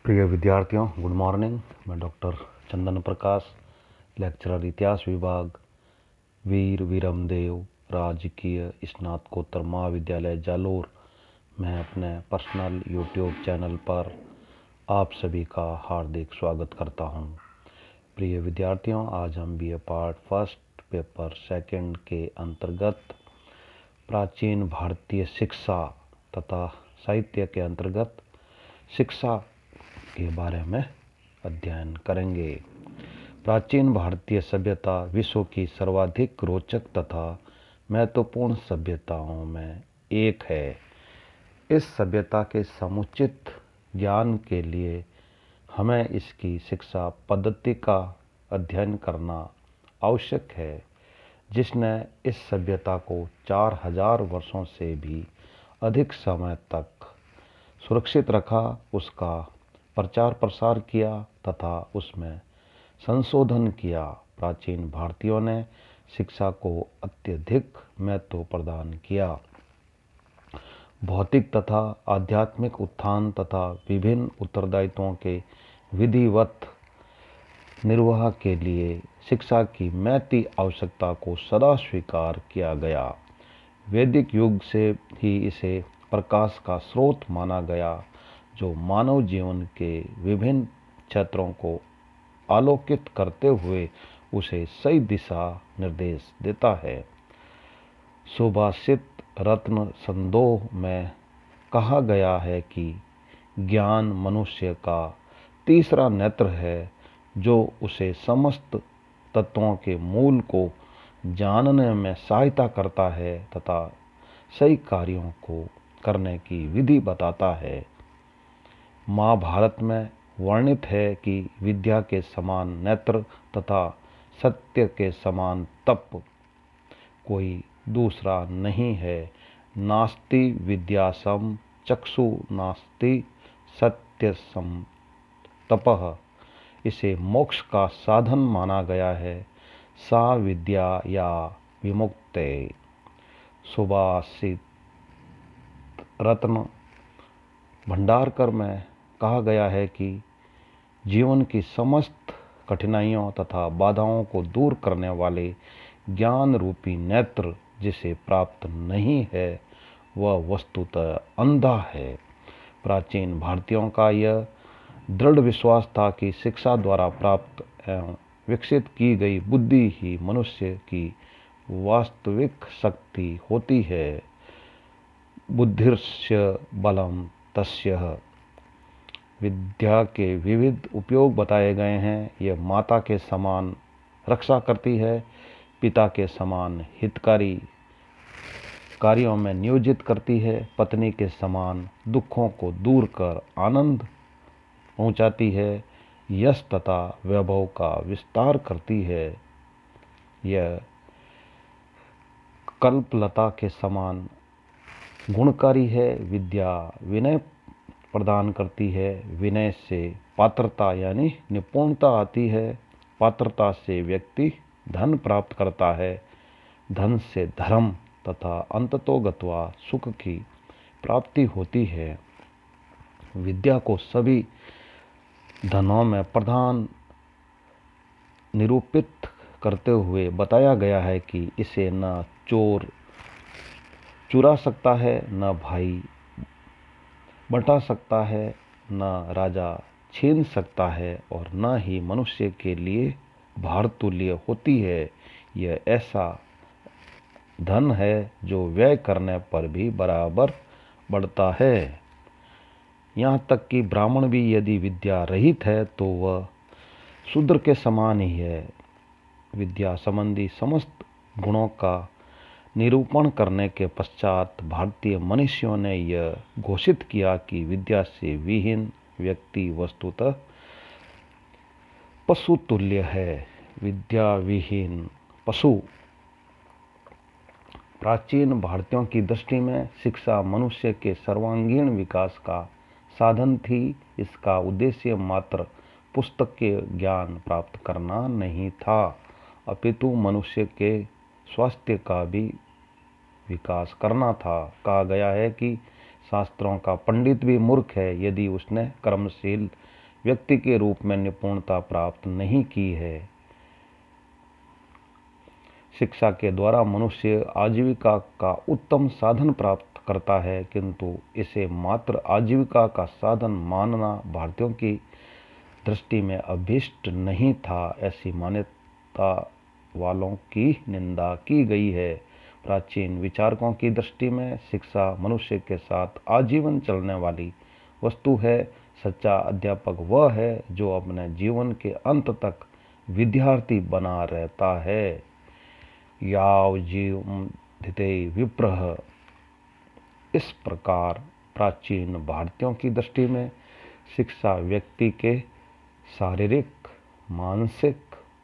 प्रिय विद्यार्थियों, good morning. मैं डॉक्टर चंदन प्रकाश, लेक्चरर इतिहास विभाग, वीर विरमदेव राजकीय स्नातकोत्तर महाविद्यालय जालोर मैं अपने पर्सनल यूट्यूब चैनल पर आप सभी का हार्दिक स्वागत करता हूं। प्रिय विद्यार्थियों, आज हम BA part first paper second के अंतर्गत प्राचीन भारतीय शिक्षा तथा साहित्य के अंतर्गत शिक्षा के बारे में अध्ययन करेंगे। प्राचीन भारतीय सभ्यता विश्व की सर्वाधिक रोचक तथा महत्वपूर्ण सभ्यताओं में एक है। इस सभ्यता के समुचित ज्ञान के लिए हमें इसकी शिक्षा पद्धति का अध्ययन करना आवश्यक है, जिसने इस सभ्यता को 4000 वर्षों से भी अधिक समय तक सुरक्षित रखा, उसका प्रचार प्रसार किया तथा उसमें संशोधन किया। प्राचीन भारतीयों ने शिक्षा को अत्यधिक महत्व प्रदान किया। भौतिक तथा आध्यात्मिक उत्थान तथा विभिन्न उत्तरदायित्वों के विधिवत निर्वाह के लिए शिक्षा की महती आवश्यकता को सदा स्वीकार किया गया। वैदिक युग से ही इसे प्रकाश का स्रोत माना गया, जो मानव जीवन के विभिन्न क्षेत्रों को आलोकित करते हुए उसे सही दिशा निर्देश देता है। सुभाषित रत्न संदोह में कहा गया है कि ज्ञान मनुष्य का तीसरा नेत्र है, जो उसे समस्त तत्वों के मूल को जानने में सहायता करता है तथा सही कार्यों को करने की विधि बताता है। महाभारत में वर्णित है कि विद्या के समान नेत्र तथा सत्य के समान तप कोई दूसरा नहीं है। नास्ति विद्यासम चक्षु नास्ति सत्यसम तपः। इसे मोक्ष का साधन माना गया है। सा विद्या या विमुक्ते। सुभाषित रत्न भंडारकर में कहा गया है कि जीवन की समस्त कठिनाइयों तथा बाधाओं को दूर करने वाले ज्ञान रूपी नेत्र जिसे प्राप्त नहीं है, वह वस्तुतः अंधा है। प्राचीन भारतीयों का यह दृढ़ विश्वास था कि शिक्षा द्वारा प्राप्त एवं विकसित की गई बुद्धि ही मनुष्य की वास्तविक शक्ति होती है। बुद्धिर्स्य बलम तस्यः। विद्या के विविध उपयोग बताए गए हैं। यह माता के समान रक्षा करती है, पिता के समान हितकारी कार्यों में नियोजित करती है, पत्नी के समान दुखों को दूर कर आनंद पहुंचाती है, यश तथा वैभव का विस्तार करती है। यह कल्पलता के समान गुणकारी है। विद्या विनय प्रदान करती है। विनय से पात्रता यानी निपुणता आती है। पात्रता से व्यक्ति धन प्राप्त करता है। धन से धर्म तथा अंततोगत्वा सुख की प्राप्ति होती है। विद्या को सभी धनों में प्रधान निरूपित करते हुए बताया गया है कि इसे न चोर चुरा सकता है, न भाई बटा सकता है, न राजा छीन सकता है और न ही मनुष्य के लिए भारतुल्य होती है। यह ऐसा धन है जो व्यय करने पर भी बराबर बढ़ता है। यहाँ तक कि ब्राह्मण भी यदि विद्या रहित है तो वह शूद्र के समान ही है। विद्या संबंधी समस्त गुणों का निरूपण करने के पश्चात भारतीय मनीषियों ने यह घोषित किया कि विद्या से विहीन व्यक्ति वस्तुतः पशु तुल्य है। विद्या विहीन पशु। प्राचीन भारतीयों की दृष्टि में शिक्षा मनुष्य के सर्वांगीण विकास का साधन थी। इसका उद्देश्य मात्र पुस्तक के ज्ञान प्राप्त करना नहीं था, अपितु मनुष्य के स्वास्थ्य का भी विकास करना था। कहा गया है कि शास्त्रों का पंडित भी मूर्ख है यदि उसने कर्मशील व्यक्ति के रूप में निपुणता प्राप्त नहीं की है। शिक्षा के द्वारा मनुष्य आजीविका का उत्तम साधन प्राप्त करता है, किंतु इसे मात्र आजीविका का साधन मानना भारतीयों की दृष्टि में अभीष्ट नहीं था। ऐसी मान्यता वालों की निंदा की गई है। प्राचीन विचारकों की दृष्टि में शिक्षा मनुष्य के साथ आजीवन चलने वाली वस्तु है। सच्चा अध्यापक वह है जो अपने जीवन के अंत तक विद्यार्थी बना रहता है। याव जीवते विप्रह। इस प्रकार प्राचीन भारतीयों की दृष्टि में शिक्षा व्यक्ति के शारीरिक, मानसिक,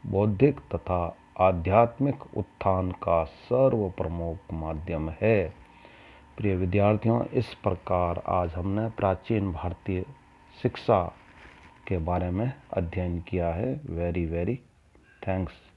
बौद्धिक तथा आध्यात्मिक उत्थान का सर्व प्रमुख माध्यम है। प्रिय विद्यार्थियों, इस प्रकार आज हमने प्राचीन भारतीय शिक्षा के बारे में अध्ययन किया है। Very thanks.